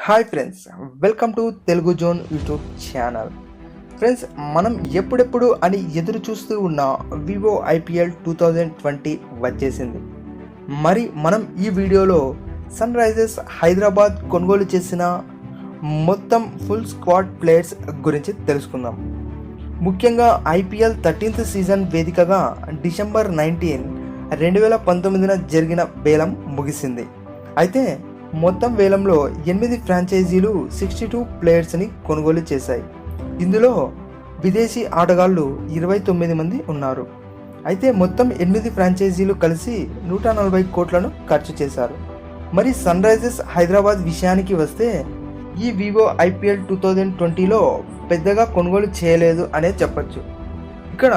Hi friends, welcome to Telugu zone YouTube channel. Friends, మనం ఎప్పుడెప్పుడు అని ఎదురు చూస్తూ ఉన్న వివో ఐపీఎల్ 2020 వచ్చేసింది. మరి మనం ఈ వీడియోలో సన్ రైజర్స్ హైదరాబాద్ కొనుగోలు చేసిన మొత్తం ఫుల్ స్క్వాడ్ ప్లేయర్స్ గురించి తెలుసుకుందాం. ముఖ్యంగా ఐపీఎల్ 13th సీజన్ వేదికగా డిసెంబర్ 19, 2019 జరిగిన వేలం ముగిసింది. అయితే మొత్తం వేలంలో 8 ఫ్రాంచైజీలు 62 ప్లేయర్స్ని కొనుగోలు చేశాయి. ఇందులో విదేశీ ఆటగాళ్లు 29 మంది ఉన్నారు. అయితే మొత్తం 8 ఫ్రాంచైజీలు కలిసి 140 కోట్లను ఖర్చు చేశారు. మరి సన్ రైజర్స్ హైదరాబాద్ విషయానికి వస్తే ఈ వివో ఐపీఎల్ 2020లో పెద్దగా కొనుగోలు చేయలేదు అనే చెప్పచ్చు. ఇక్కడ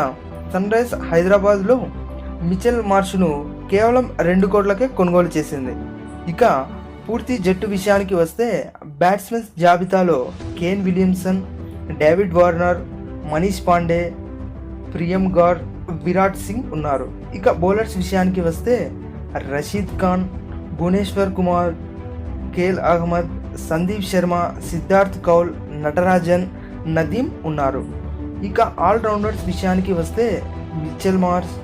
సన్ రైజర్స్ హైదరాబాద్లో మిచెల్ మార్ష్ను కేవలం 2 కోట్లకే కొనుగోలు చేసింది. ఇక పూర్తి జట్టు విషయానికి వస్తే బ్యాట్స్మెన్స్ జాబితాలో Kane Williamson, David Warner, Manish Pandey, Priyam Garg, Virat Singh ఉన్నారు. ఇక బౌలర్స్ విషయానికి వస్తే రషీద్ ఖాన్, భువనేశ్వర్ కుమార్, కేల్ అహ్మద్, సందీప్ శర్మ, సిద్ధార్థ్ కౌల్, నటరాజన్, నదీమ్ ఉన్నారు. ఇక ఆల్రౌండర్స్ విషయానికి వస్తే Mitchell Marsh,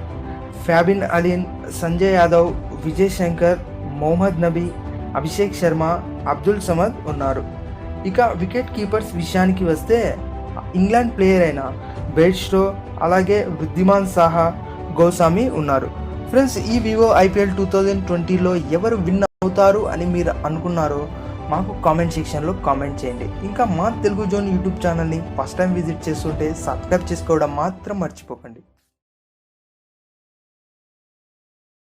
Fabian అలీన్, Sanjay Yadav, Vijay Shankar, Mohammed Nabi, Abhishek Sharma, Abdul Samad ఉన్నారు. ఇక వికెట్ కీపర్స్ విషయానికి వస్తే ఇంగ్లాండ్ ప్లేయర్ అయిన బెయిర్స్టో, అలాగే వృద్ధిమాన్ సాహా, గోస్వామి ఉన్నారు. ఫ్రెండ్స్, ఈ వివో ఐపీఎల్ 2020లో ఎవరు విన్ అవుతారు అని మీరు అనుకున్నారో మాకు కామెంట్ సెక్షన్లో కామెంట్ చేయండి. ఇంకా మా తెలుగు జోన్ యూట్యూబ్ ఛానల్ని ఫస్ట్ టైం విజిట్ చేస్తుంటే సబ్స్క్రైబ్ చేసుకోవడం మాత్రం మర్చిపోకండి.